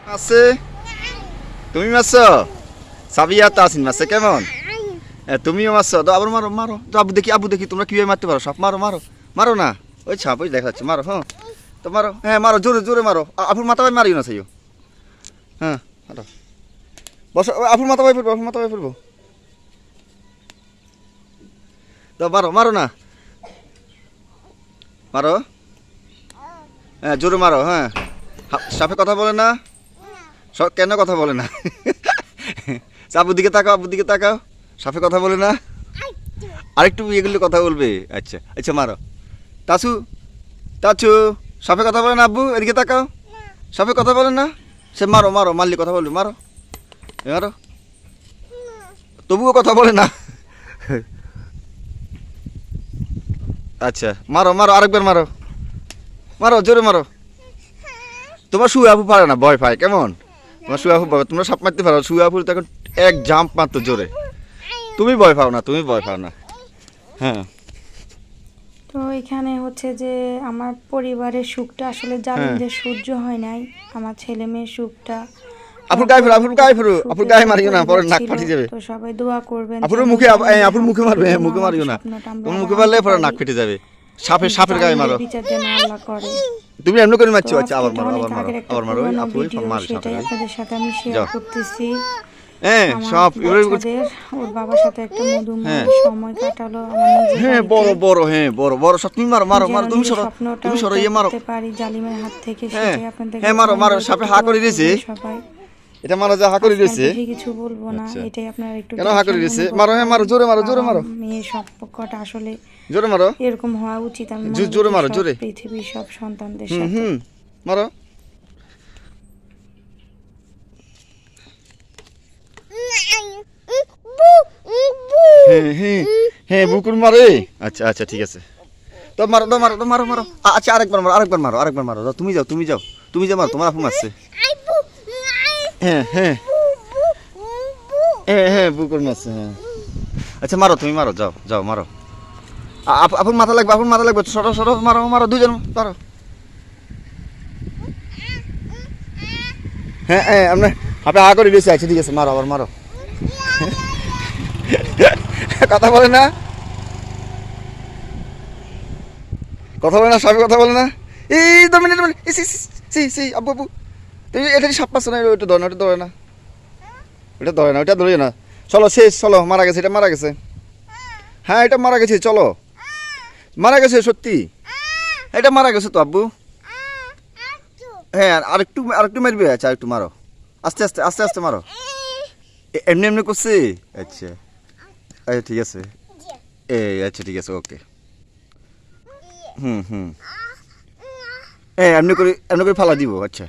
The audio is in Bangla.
আছে তুমি মারছো সাবিয়া তাসিন মারছে কেমন তুমিও মারছো তো আবার মারো মারো তো আবু দেখি তোমরা কিভাবে মারতে পারো সাপ মারো মারো মারো না ওই ছাপ ওই দেখা যাচ্ছে মারো হ্যাঁ তো মারো হ্যাঁ মারো জোরে জোরে মারো আপুর মাথা ভাই মারিও না সাইও হ্যাঁ মারো বসো আপুর মাথা ভাই ফেলবো আপুর মাথা ভাই ফেলবো তো মারো মারো না মারো হ্যাঁ জোরে মারো হ্যাঁ সাপে কথা বলে না কেন কথা বলে না আবুর দিকে তাকাও আবুর দিকে তাকাও সাপে কথা বলে না আরেকটু এগুলো কথা বলবে আচ্ছা আচ্ছা মারো তাছু তাছু সাপে কথা বলে না আব্বু এদিকে তাকাও সাপে কথা বলে না সে মারো মারো মারলি কথা বলবে মারো মারো তবুও কথা বলে না আচ্ছা মারো মারো আরেকবার মারো মারো জোরে মারো তোমার শুয়ে আপু পারে না ভয় পায় কেমন তোমার শুয়ে আপু পাবে তোমরা সাপ মারতে পারো শুয়ে আপুর তখন এক জাম্প মারতো জোরে তুমি ভয় পাও না তুমি ভয় পাও না হ্যাঁ তো এখানে হচ্ছে যে আমার পরিবারের সুখটা আসলে জালিমদের সহ্য হয় নাই আমার ছেলে মেয়ের সুখটা আপুর গায়ে ফেরো আপুর গায়ে মারিও না পরে নাক ফাটি যাবে তো সবাই দোয়া করবেন আপুর মুখে মারবে মুখে মারিও না তোমার মুখে মারলে পরে নাক ফেটে যাবে সাপের গায়ে মারো বিচার যেন আল্লাহ করে তুমি এমন করে মারছো আচ্ছা আবার মারো আবার মারো আপু মারি সেটাই আপনাদের সাথে আমি শেয়ার করতেছি হ্যাঁ সব ওর বাবার সাথে একটা মধুময় সময় কাটালো আমার হ্যাঁ বড় বড় সব তুমি মারো মারো মারো তুমি সরো ইয়ে মারো পারি জালিমের হাত থেকে সেটাই আপনাদের হ্যাঁ মারো মারো সাপে হা করে দিয়েছে সবাই এটা মারো যা হা করে দিয়েছে কিছু বলবো না এটাই আপনারা একটু কেন হা করে দিয়েছে মারো হ্যাঁ মারো জোরে মারো মেয়ে সম্পর্কটা আসলে জোরে মারো এরকম হওয়া উচিত আমি জোরে মারো জোরে পৃথিবীর সব সন্তানদের সাথে মারো হ্যাঁ বুকুর মারে আচ্ছা আচ্ছা ঠিক আছে তো মারো আচ্ছা আরেকবার মারো তুমি যাও মারো তোমার আপু মারছে হ্যাঁ বুকুর মারছে হ্যাঁ আচ্ছা মারো তুমি মারো যাও মারো আপুর মাথা লাগবে সরো মারো দুজন মারো হ্যাঁ আপনি আপনি হা করে দিয়েছে আচ্ছা ঠিক আছে মারো আবার মারো কথা বলে না সবাই কথা বলে না এই আব্বু এটা সাপ পাচ্ছে না ওটা ধরে না ওটা ধরে না চলো শেষ চলো মারা গেছে এটা মারা গেছে হ্যাঁ এটা মারা গেছে চলো মারা গেছে সত্যি এটা মারা গেছে তো আব্বু হ্যাঁ আরেকটু মারবে আচ্ছা একটু মারো আস্তে মারো এমনি করছে আচ্ছা আচ্ছা ঠিক আছে আচ্ছা ঠিক আছে ওকে এমনি করে ফালা দিব আচ্ছা